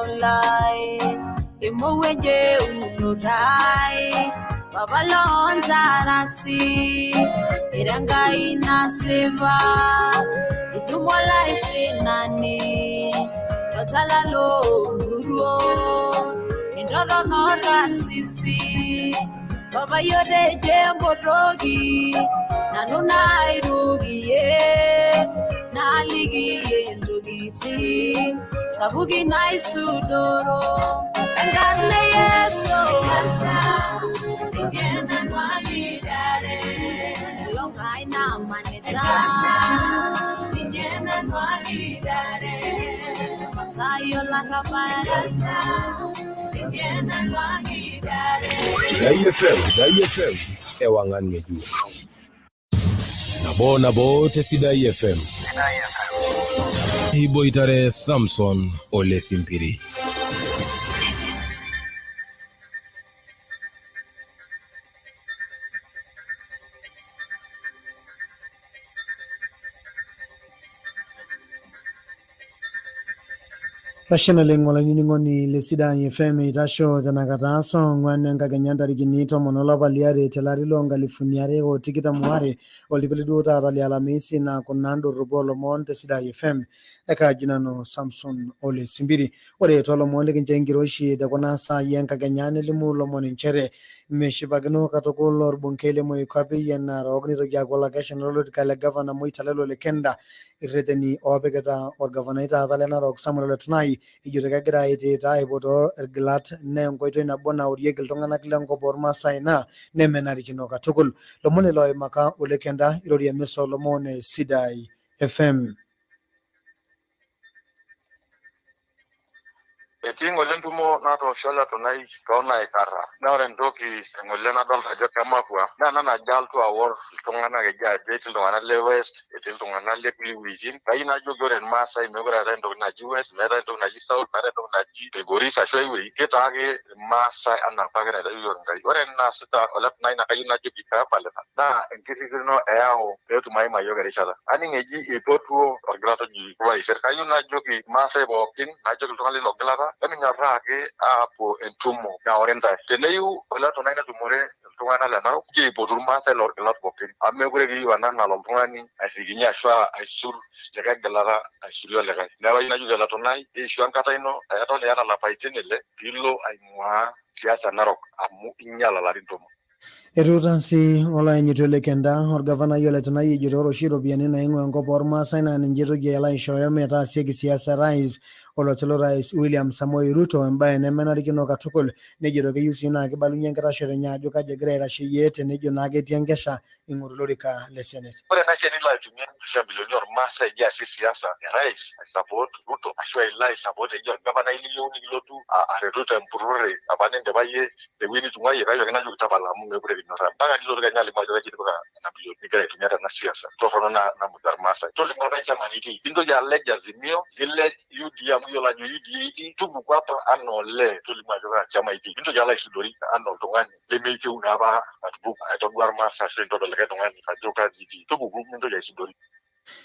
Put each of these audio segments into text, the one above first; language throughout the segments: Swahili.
light imoweje unurai babalonza rasi irangai naseva itumwala isinani totala lo nguruo indoro norarsisi baba yore jembo rogi nanuna irugiye naligiye ndugiti sabugi naisudoro ngane yeso ngena nwagidare longai na maneta ngena nwagidare masayo la rabara ngena nwagidare Sidai FM ewangan ngeju nabona bote Sidai FM Ibo itare Samson Ole Simpiri. Passionally wala ngoni le Sidai FM itasho zanagataso ngwane ngaganyanda riginito monola baliare telari longa lifuniare o tikita muare olipelidu tara alamisi na kunando rubolo monte Sidai FM eka jinano Samson Ole Simbiri ore tolo mole njengiroshi da kona sa yenka ganyane limulo moninchere meshibagno katokolo bunkele mo ikabi yana rogni to jagola gashanolo kala governor mo italelo lekenda irredeni obegata or governor ita talena rog samuel tunai ijoga gira ite tai bodo erglat ne ngoito na bona uriegel tongana kilango borma saina ne menari kinoka tukul lomone loy maka ulekenda irori emeso lomone Sidai FM Ngole ntumo na to shola to nai kaona ikara na ore ndoki ngole na dolta jo kama kwa na jal to awor tongana ge ja de tongana le west tongana le within kai na jo gore masa me gore rendo na US me rendo na south me rendo na ji de gorisa shoi wi keta ge masa ana pagana da yo ngai ore na sita olat nai na kai na jo bika pale na nkisi no eao to mai mayo gare shala ani ngeji itotuo orgrato ji kwa serikali na jo ki masa bo kin na jo tongale loglata kami nyarage apo entumo na orenta teneyu ola tonanga tumore tungana la naro ki bodurma ta lor glat bokin amme gure gi wana na lompani asiginya shwa aisur jaga galara aisuru lega na wa ina juga la tonai e shwan kata ino ayato le yana la paitenele pilo aimwa siasa narok amu inyala la rintomo Erutansi ola nyitole kenda or governor yole tunai jiro shiro biane na ingo ngo borma saina njiro gela ishoyo meta siegi siasa rais olotolo rais William Samoei Ruto ambaye ne menari kino katukul ne jiro ge yusina ke balunya ngara shere nyajo ka jegrera shiyete ne jo nage tiangesha ingurulorika le senate ore na cheni la tumia shambillionaire masa ya siasa rais support Ruto ashwa ila support jo governor ili yoni lotu a Ruto empurure abanende baye de wini tungai rayo kana jo tabala mu ngure mpaka ndilo tukanyali majo kachiti kwa na bilioni nigere tunyata na siasa tohono na mudar masa toli ngona chama niti indo ya leja zimio ile UDM yola UDM tubu kwa pa anole toli majo chama iti indo ya la isudori anol tongani le meike unaba atubu atogwar masa shendo le ketongani kajoka jiti tubu indo ya isudori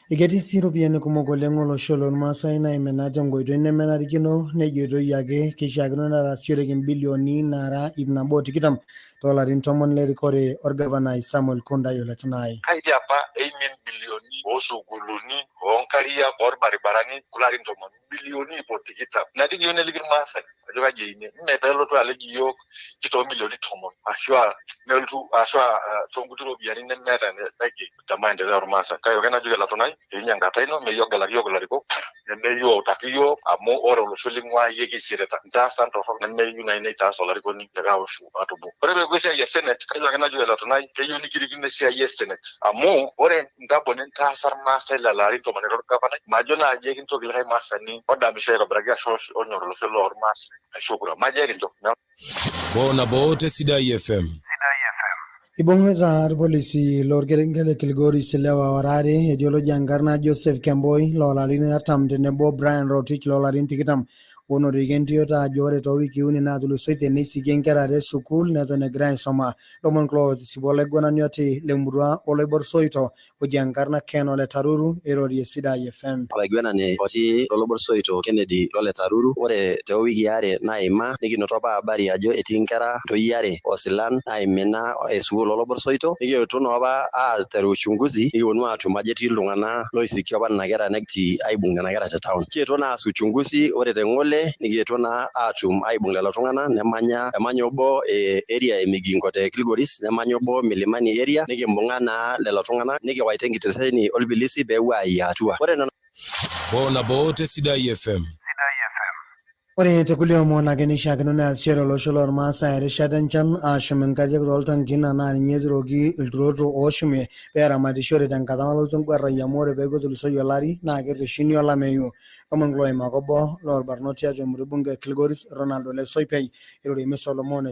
igeti siru biane kumogole ngolo sholon masai na imenaja ngoito ine menarikino ne joito yage kishagno na rasiore kin bilioni nara ibna boti kitam $1 tomon le rikore organize Samuel Kunda yola tunai haidi apa 8 bilioni osu guluni onkaria or baribarani kularin tomon bilioni boti kitam nadi yone ligin masai ajoga jeine ne belo to aleji yok kito milioni tomon ashwa neltu ashwa tonguturo biani ne meta ne dagi tamande za masa kayo kana juga latonai inyanga taino me yoga la riko ne yo takiyo amo oro lo sulingwa yegi sireta nta santo fo ne yuna ne ta sola riko ni daga oshu atubu rebe gwese ya senate kayo kana juga latonai kayo ni kiri ne sia yes senate amo ore ndabo ne ta sarma sela la rito manero kapana majona yegi to gilai masani oda mi shero braga shosh onoro lo selo mas shukura majeri ndo bona bote Sidai FM Ibongeza polisi lorgerengele Kilgori Silewa warare ejolo jangarna Joseph Kemboi lolalini atam denebo Brian Rotich lolalini tikitam onoriki entiota ajo ore toowikii uni naatulusoitie neisikie nkera are sukuul neton egira aisuma. Lomon kulo otisipu olaiguanani oti lemurua oloibor soito oji enkarna Ken Ole Taruru eirorie Sidai FM. Olaiguanani otii oloibor soito Kennedy Ole Taruru, ore toowikii are naima nikinoto apa habari ajo etii nkera ntoi are osilan naimina esukuul oloibor soito, nikietuo naa apa aiteru uchunguzi nikiponu aatum ajo etii iltung'anak loisikie apa nena kera netii aibung nena kera te town. Kietuo naa aas uchunguzi ore te Ng'ole nikietuo naa aatum aibung lelo tung'anak emanya obo area e Migingo te Kilgoris, nemanya obo Milimani area, nikimbung'a naa lelo tung'anak nikiwaita enkitesheni orpilisi peepuo aayia atua. Ore nena Bonabo te Sidai FM. Ore tekulie omon ake neishiakino neasishore olosho lormaasai erishata enchan aashum inkariak tooltankii naa ninye eturoki ilturoto ooshumie peeramatishore tenkata nalotu engwarrai amu ore peeku etulusoyie olari naa kerreshuni olameyu. Omon kulo oimaka obo lorbarnot tiatua emurua bunge Kilgoris Ronald Ole Soipei eirorie Solomon